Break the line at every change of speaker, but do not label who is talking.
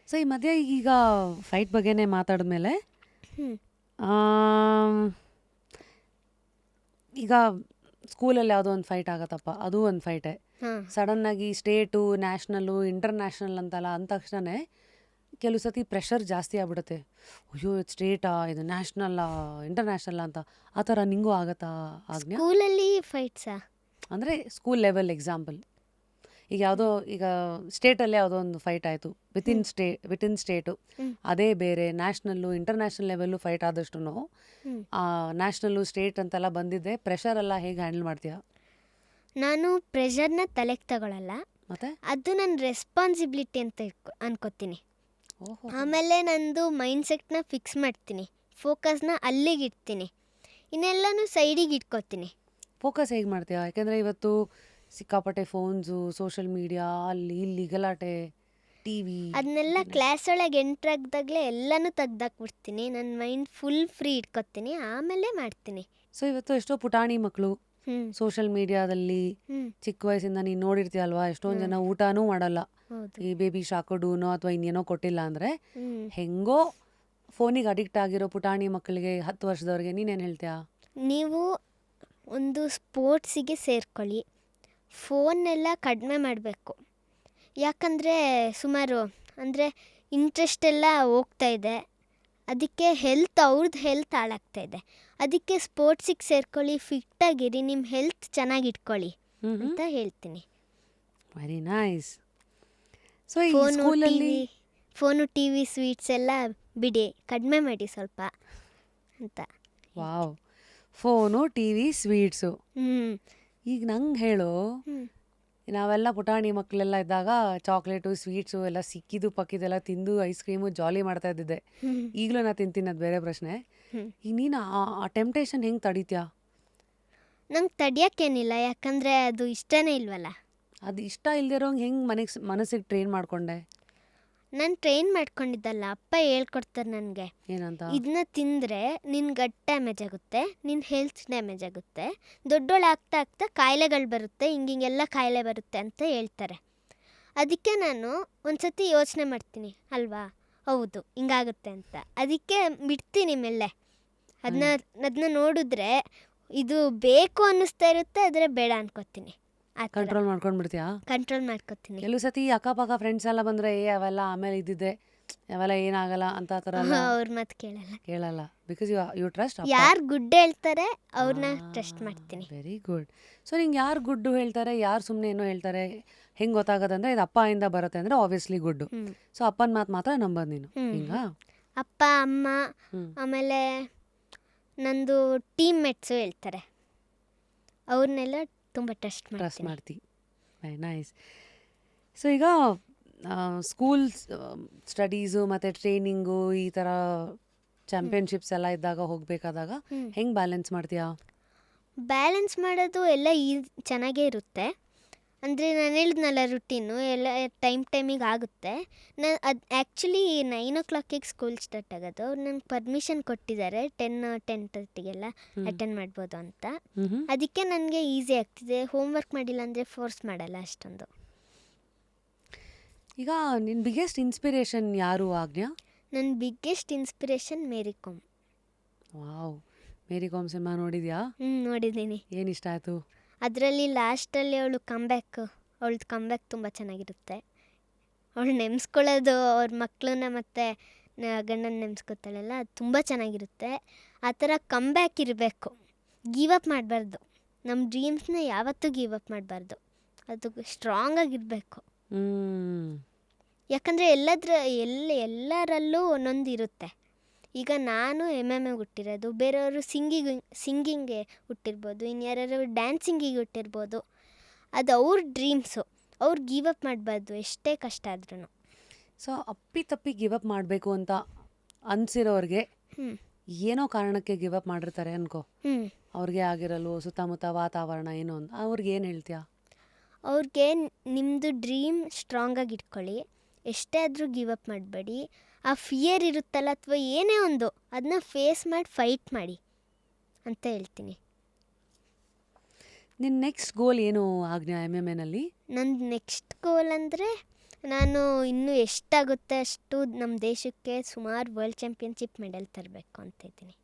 So ಈ ಮಧ್ಯೆ ಈಗ ಫೈಟ್ ಬಗ್ಗೆನೇ ಮಾತಾಡಿದ್ಮೇಲೆ
ಹ್ಞೂ
ಈಗ ಸ್ಕೂಲಲ್ಲಿ ಯಾವುದೋ ಒಂದು ಫೈಟ್ ಆಗತ್ತಪ್ಪ, ಅದು ಒಂದು ಫೈಟೇ.
ಹಾಂ
ಸಡನ್ನಾಗಿ ಸ್ಟೇಟು, ನ್ಯಾಷನಲ್ಲು, ಇಂಟರ್ನ್ಯಾಷನಲ್ ಅಂತಲ್ಲ ಅಂದ ತಕ್ಷಣ ಕೆಲವು ಸತಿ ಪ್ರೆಷರ್ ಜಾಸ್ತಿ ಆಗ್ಬಿಡುತ್ತೆ. ಅಯ್ಯೋ ಇದು ಸ್ಟೇಟಾ, ಇದು ನ್ಯಾಷನಲ್ಲಾ, ಇಂಟರ್ನ್ಯಾಷನಲ್ ಅಂತ. ಆ ಥರ ನಿಂಗೂ ಆಗತ್ತಾ ಆಜ್ಞಾ?
ಸ್ಕೂಲಲ್ಲಿ ಫೈಟ್ಸಾ?
ಅಂದರೆ ಸ್ಕೂಲ್ ಲೆವೆಲ್ ಎಕ್ಸಾಂಪಲ್. ಈಗ ಯಾವುದೋ ಈಗ ಸ್ಟೇಟಲ್ಲೇ ಯಾವುದೋ ಒಂದು ಫೈಟ್ ಆಯಿತು, ವಿತಿನ್ ಸ್ಟೇಟು.
ಹ್ಞೂ
ಅದೇ ಬೇರೆ ನ್ಯಾಷನಲ್ಲು, ಇಂಟರ್ನ್ಯಾಷನಲ್ ಲೆವೆಲ್ಲು ಫೈಟ್ ಆದಷ್ಟು
ಹ್ಞೂ
ನ್ಯಾಷನಲ್ಲು, ಸ್ಟೇಟ್ ಅಂತೆಲ್ಲ ಬಂದಿದ್ದೆ ಪ್ರೆಷರ್ ಎಲ್ಲ ಹೇಗೆ ಹ್ಯಾಂಡಲ್ ಮಾಡ್ತೀಯಾ?
ನಾನು ಪ್ರೆಷರ್ನ ತಲೆಗೆ ತಗೊಳ್ಳಲ್ಲ,
ಮತ್ತೆ
ಅದು ನನ್ನ ರೆಸ್ಪಾನ್ಸಿಬಿಲಿಟಿ ಅಂತ ಅನ್ಕೋತೀನಿ.
ಓಹೋ,
ಆಮೇಲೆ ನಂದು ಮೈಂಡ್ಸೆಟ್ನ ಫಿಕ್ಸ್ ಮಾಡ್ತೀನಿ, ಫೋಕಸ್ನ ಅಲ್ಲಿಗೆ ಇಡ್ತೀನಿ, ಇನ್ನೆಲ್ಲನೂ ಸೈಡಿಗೆ ಇಟ್ಕೋತೀನಿ.
ಫೋಕಸ್ ಹೇಗೆ ಮಾಡ್ತೀಯಾ? ಯಾಕೆಂದರೆ ಇವತ್ತು ಸಿಕ್ಕಾಪಟ್ಟೆ ಫೋನ್ಸು, ಸೋಷಿಯಲ್ ಮೀಡಿಯಾ, ಅಲ್ಲಿ ಇಲ್ಲಿ ಗಲಾಟೆ, ಟಿ ವಿ,
ಅದನ್ನೆಲ್ಲ ಕ್ಲಾಸ್ ಒಳಗೆ ಎಂಟ್ರಾಗ್ದಾಗಲೇ ಎಲ್ಲನೂ ತೆಗ್ದಾಕ್ಬಿಡ್ತೀನಿ, ನನ್ನ ಮೈಂಡ್ ಫುಲ್ ಫ್ರೀ ಇಟ್ಕೋತೀನಿ, ಆಮೇಲೆ ಮಾಡ್ತೀನಿ.
ಸೊ ಇವತ್ತು ಎಷ್ಟೋ ಪುಟಾಣಿ ಮಕ್ಕಳು
ಹ್ಞೂ
ಸೋಷಿಯಲ್ ಮೀಡಿಯಾದಲ್ಲಿ
ಹ್ಞೂ
ಚಿಕ್ಕ ವಯಸ್ಸಿಂದ ನೀನು ನೋಡಿರ್ತೀಯಲ್ವಾ, ಎಷ್ಟೊಂದು ಜನ ಊಟನೂ ಮಾಡಲ್ಲ.
ಹೌದು.
ಈ ಬೇಬಿ ಶಾಕುಡೂನೋ ಅಥವಾ ಇನ್ನೇನೋ ಕೊಟ್ಟಿಲ್ಲ ಅಂದರೆ
ಹ್ಞೂ
ಹೆಂಗೋ ಫೋನಿಗೆ ಅಡಿಕ್ಟ್ ಆಗಿರೋ ಪುಟಾಣಿ ಮಕ್ಕಳಿಗೆ 10 ವರ್ಷದವ್ರಿಗೆ ನೀನೇನು ಹೇಳ್ತೀಯಾ?
ನೀವು ಒಂದು ಸ್ಪೋರ್ಟ್ಸಿಗೆ ಸೇರ್ಕೊಳ್ಳಿ, ಫೋನ್ನೆಲ್ಲ ಕಡಿಮೆ ಮಾಡಬೇಕು. ಯಾಕಂದರೆ ಸುಮಾರು ಅಂದರೆ ಇಂಟ್ರೆಸ್ಟ್ ಎಲ್ಲ ಹೋಗ್ತಾ ಇದೆ, ಅದಕ್ಕೆ ಅವ್ರದ್ದು ಹೆಲ್ತ್ ಹಾಳಾಗ್ತಾ ಇದೆ. ಅದಕ್ಕೆ ಸ್ಪೋರ್ಟ್ಸಿಗೆ ಸೇರ್ಕೊಳ್ಳಿ, ಫಿಟ್ಟಾಗಿರಿ, ನಿಮ್ಮ ಹೆಲ್ತ್ ಚೆನ್ನಾಗಿಟ್ಕೊಳ್ಳಿ ಅಂತ ಹೇಳ್ತೀನಿ.
Very nice. ಸೊ ಈ
ಫೋನು
ಸ್ಕೂಲಲ್ಲಿ
ಟಿ ವಿ ಸ್ವೀಟ್ಸ್ ಎಲ್ಲ ಬಿಡಿ, ಕಡಿಮೆ ಮಾಡಿ ಸ್ವಲ್ಪ ಅಂತ.
Wow, phone, TV, sweets.
ಹ್ಞೂ
ಈಗ ನಂಗೆ ಹೇಳು,
ಹ್ಞೂ
ನಾವೆಲ್ಲ ಪುಟಾಣಿ ಮಕ್ಕಳೆಲ್ಲ ಇದ್ದಾಗ ಚಾಕ್ಲೇಟು, ಸ್ವೀಟ್ಸು ಎಲ್ಲ ಸಿಕ್ಕಿದ್ದು ಪಕ್ಕಿದೆಲ್ಲ ತಿಂದು ಐಸ್ ಕ್ರೀಮು ಜಾಲಿ ಮಾಡ್ತಾ ಇದ್ದಿದ್ದೆ.
ಹ್ಞೂ
ಈಗಲೂ ನಾ ತಿಂತೀನಿ, ಅದು ಬೇರೆ ಪ್ರಶ್ನೆ.
ಹ್ಞೂ
ಈಗ ನೀನು ಆ ಟೆಂಪ್ಟೇಷನ್ ಹೆಂಗೆ ತಡಿತೀಯಾ?
ನಂಗೆ ತಡಿಯೋಕ್ಕೇನಿಲ್ಲ, ಯಾಕಂದರೆ ಅದು ಇಷ್ಟನೇ ಇಲ್ವಲ್ಲ.
ಅದು ಇಷ್ಟ ಇಲ್ದಿರೋಂಗೆ ಹೆಂಗೆ ಮನಸ್ಸಿಗೆ ಟ್ರೈನ್ ಮಾಡ್ಕೊಂಡೆ?
ನಾನು ಟ್ರೈನ್ ಮಾಡ್ಕೊಂಡಿದ್ದಲ್ಲ, ಅಪ್ಪ ಹೇಳ್ಕೊಡ್ತಾರೆ ನನಗೆ.
ಏನಂತ?
ಇದನ್ನ ತಿಂದರೆ ನಿನ್ನ ಗಟ್ ಡ್ಯಾಮೇಜ್ ಆಗುತ್ತೆ, ನಿನ್ನ ಹೆಲ್ತ್ ಡ್ಯಾಮೇಜ್ ಆಗುತ್ತೆ, ದೊಡ್ಡೋಳು ಆಗ್ತಾ ಆಗ್ತಾ ಕಾಯಿಲೆಗಳು ಬರುತ್ತೆ, ಹಿಂಗೆಲ್ಲ ಕಾಯಿಲೆ ಬರುತ್ತೆ ಅಂತ ಹೇಳ್ತಾರೆ. ಅದಕ್ಕೆ ನಾನು ಒಂದು ಸತಿ ಯೋಚನೆ ಮಾಡ್ತೀನಿ ಅಲ್ವಾ, ಹೌದು ಹಿಂಗಾಗುತ್ತೆ ಅಂತ, ಅದಕ್ಕೆ ಬಿಡ್ತೀನಿ ಮೆಲ್ಲೆ. ಅದನ್ನ ನೋಡಿದ್ರೆ ಇದು ಬೇಕು ಅನ್ನಿಸ್ತಾ ಇರುತ್ತೆ, ಆದರೆ ಬೇಡ ಅನ್ಕೋತೀನಿ.
ಕಂಟ್ರೋಲ್ ಮಾಡ್ಕೊಂಡು ಬಿಡ್ತೀಯಾ?
ಕಂಟ್ರೋಲ್ ಮಾಡ್ಕೋತೀನಿ.
ಕೆಲವು ಸತಿ ಅಕ್ಕಪಕ್ಕ ಫ್ರೆಂಡ್ಸ್ ಎಲ್ಲ ಬಂದರೆ ಅವೆಲ್ಲ ಆಮೇಲೆ ಇದ್ದಿದ್ದೆ, ಅವೆಲ್ಲ ಏನಾಗಲ್ಲ ಅಂತ ಆ ಥರ ಎಲ್ಲ
ಅವ್ರ ಮಾತು
ಕೇಳಲ್ಲ. ಬಿಕಾಸ್ ಯು ಟ್ರಸ್ಟ್
ಯಾರು ಗುಡ್ ಹೇಳ್ತಾರೆ ಅವ್ರನ್ನ ಟ್ರಸ್ಟ್ ಮಾಡ್ತೀನಿ.
Very good. ಸೊ ನಿಂಗೆ ಯಾರು ಗುಡ್ಡು ಹೇಳ್ತಾರೆ, ಯಾರು ಸುಮ್ಮನೆ ಏನೋ ಹೇಳ್ತಾರೆ, ಹೆಂಗೆ ಗೊತ್ತಾಗೋದಂದ್ರೆ ಇದು ಅಪ್ಪ ಇಂದ ಬರುತ್ತೆ ಅಂದರೆ ಆಬ್ವಿಯಸ್ಲಿ ಗುಡ್ಡು. ಸೊ ಅಪ್ಪನ ಮಾತು ಮಾತ್ರ ನಂಬೋದು ನೀನು, ಹಿಂಗಾ?
ಅಪ್ಪ, ಅಮ್ಮ, ಆಮೇಲೆ ನಂದು ಟೀಮ್ ಮೇಟ್ಸು ಹೇಳ್ತಾರೆ, ಅವ್ರನ್ನೆಲ್ಲ ತುಂಬ ಟ್ರಸ್ಟ್
ಮಾಡ್ತಿ. Very nice. ಸೊ ಈಗ ಸ್ಕೂಲ್ ಸ್ಟಡೀಸು ಮತ್ತು ಟ್ರೈನಿಂಗು ಈ ಥರ ಚಾಂಪಿಯನ್ಶಿಪ್ಸ್ ಎಲ್ಲ ಇದ್ದಾಗ ಹೋಗಬೇಕಾದಾಗ ಹೆಂಗೆ ಬ್ಯಾಲೆನ್ಸ್ ಮಾಡ್ತೀಯಾ?
ಬ್ಯಾಲೆನ್ಸ್ ಮಾಡೋದು ಎಲ್ಲ ಚೆನ್ನಾಗೇ ಇರುತ್ತೆ. ಅಂದರೆ ನಾನು ಹೇಳಿದ್ನಲ್ಲ ರುಟೀನು ಎಲ್ಲ ಟೈಮಿಗೆ ಆಗುತ್ತೆ. ನಾನು ಅದು ಆ್ಯಕ್ಚುಲಿ 9 o'clock ಸ್ಕೂಲ್ ಸ್ಟಾರ್ಟ್ ಆಗೋದು. ಅವ್ರು ನನಗೆ ಪರ್ಮಿಷನ್ ಕೊಟ್ಟಿದ್ದಾರೆ 10:30 ಅಟೆಂಡ್ ಮಾಡ್ಬೋದು ಅಂತ. ಅದಕ್ಕೆ ನನಗೆ ಈಸಿ ಆಗ್ತಿದೆ. ಹೋಮ್ವರ್ಕ್ ಮಾಡಿಲ್ಲ ಅಂದರೆ ಫೋರ್ಸ್ ಮಾಡಲ್ಲ ಅಷ್ಟೊಂದು.
ಈಗ ನಿನ್ನ ಬಿಗ್ಗೆಸ್ಟ್ ಇನ್ಸ್ಪಿರೇಷನ್ ಯಾರು ಆಜ್ಞಾ?
ನನ್ನ ಬಿಗ್ಗೆಸ್ಟ್ ಇನ್ಸ್ಪಿರೇಷನ್ ಮೇರಿ ಕಾಮ್.
ವಾವ್, ಮೇರಿ ಕಾಮ್ ಸಿನಿಮಾ ನೋಡಿದ್ಯಾ?
ನೋಡಿದ್ದೀನಿ.
ಏನು ಇಷ್ಟ ಆಯಿತು?
ಅದರಲ್ಲಿ ಲಾಸ್ಟಲ್ಲಿ ಅವಳದು ಕಂಬ್ಯಾಕ್ ತುಂಬ ಚೆನ್ನಾಗಿರುತ್ತೆ. ಅವಳು ನೆನೆಸ್ಕೊಳ್ಳೋದು, ಅವ್ರ ಮಕ್ಕಳನ್ನ ಮತ್ತು ಗಂಡನ ನೆನೆಸ್ಕೊತಾಳಲ್ಲ, ಅದು ತುಂಬ ಚೆನ್ನಾಗಿರುತ್ತೆ. ಆ ಥರ ಕಂಬ್ಯಾಕ್ ಇರಬೇಕು, ಗಿವ್ ಅಪ್ ಮಾಡಬಾರ್ದು. ನಮ್ಮ ಡ್ರೀಮ್ಸ್ನ ಯಾವತ್ತೂ ಗಿವ್ ಅಪ್ ಮಾಡಬಾರ್ದು, ಅದು ಸ್ಟ್ರಾಂಗಾಗಿರಬೇಕು. ಯಾಕಂದರೆ ಎಲ್ಲರಲ್ಲೂ ಒಂದೊಂದು ಇರುತ್ತೆ. ಈಗ ನಾನು MMA ಹುಟ್ಟಿರೋದು, ಬೇರೆಯವರು ಸಿಂಗಿಂಗ್ಗೆ ಹುಟ್ಟಿರ್ಬೋದು, ಇನ್ಯಾರು ಡ್ಯಾನ್ಸಿಂಗಿಗೆ ಹುಟ್ಟಿರ್ಬೋದು. ಅದು ಅವ್ರ ಡ್ರೀಮ್ಸು, ಅವ್ರು ಗಿವ್ ಅಪ್ ಮಾಡಬಾರ್ದು ಎಷ್ಟೇ ಕಷ್ಟ ಆದ್ರೂ.
ಸೊ ಅಪ್ಪಿ ಗಿವ್ ಅಪ್ ಮಾಡಬೇಕು ಅಂತ ಅನಿಸಿರೋರಿಗೆ ಏನೋ ಕಾರಣಕ್ಕೆ ಗಿವ್ ಅಪ್ ಮಾಡಿರ್ತಾರೆ ಅನ್ಕೋ, ಅವ್ರಿಗೆ ಆಗಿರಲು ಸುತ್ತಮುತ್ತ ವಾತಾವರಣ ಏನೋ ಅಂತ, ಅವ್ರಿಗೆ ಏನು ಹೇಳ್ತೀಯಾ?
ಅವ್ರಿಗೆ ನಿಮ್ಮದು ಡ್ರೀಮ್ ಸ್ಟ್ರಾಂಗಾಗಿ ಇಟ್ಕೊಳ್ಳಿ, ಎಷ್ಟೇ ಆದರೂ ಗಿವ್ ಅಪ್ ಮಾಡಬೇಡಿ. ಆ ಫಿಯರ್ ಇರುತ್ತಲ್ಲ ಅಥವಾ ಏನೇ ಒಂದು, ಅದನ್ನ ಫೇಸ್ ಮಾಡಿ ಫೈಟ್ ಮಾಡಿ ಅಂತ ಹೇಳ್ತೀನಿ.
ನಿನ್ನ ನೆಕ್ಸ್ಟ್ ಗೋಲ್ ಏನು ಆಜ್ಞಾ MMA ನಲ್ಲಿ?
ನನ್ನ ನೆಕ್ಸ್ಟ್ ಗೋಲ್ ಅಂದರೆ ನಾನು ಇನ್ನೂ ಎಷ್ಟಾಗುತ್ತೆ ಅಷ್ಟು ನಮ್ಮ ದೇಶಕ್ಕೆ ಸುಮಾರು ವರ್ಲ್ಡ್ ಚಾಂಪಿಯನ್ಶಿಪ್ ಮೆಡಲ್ ತರಬೇಕು ಅಂತ ಇದ್ದೀನಿ.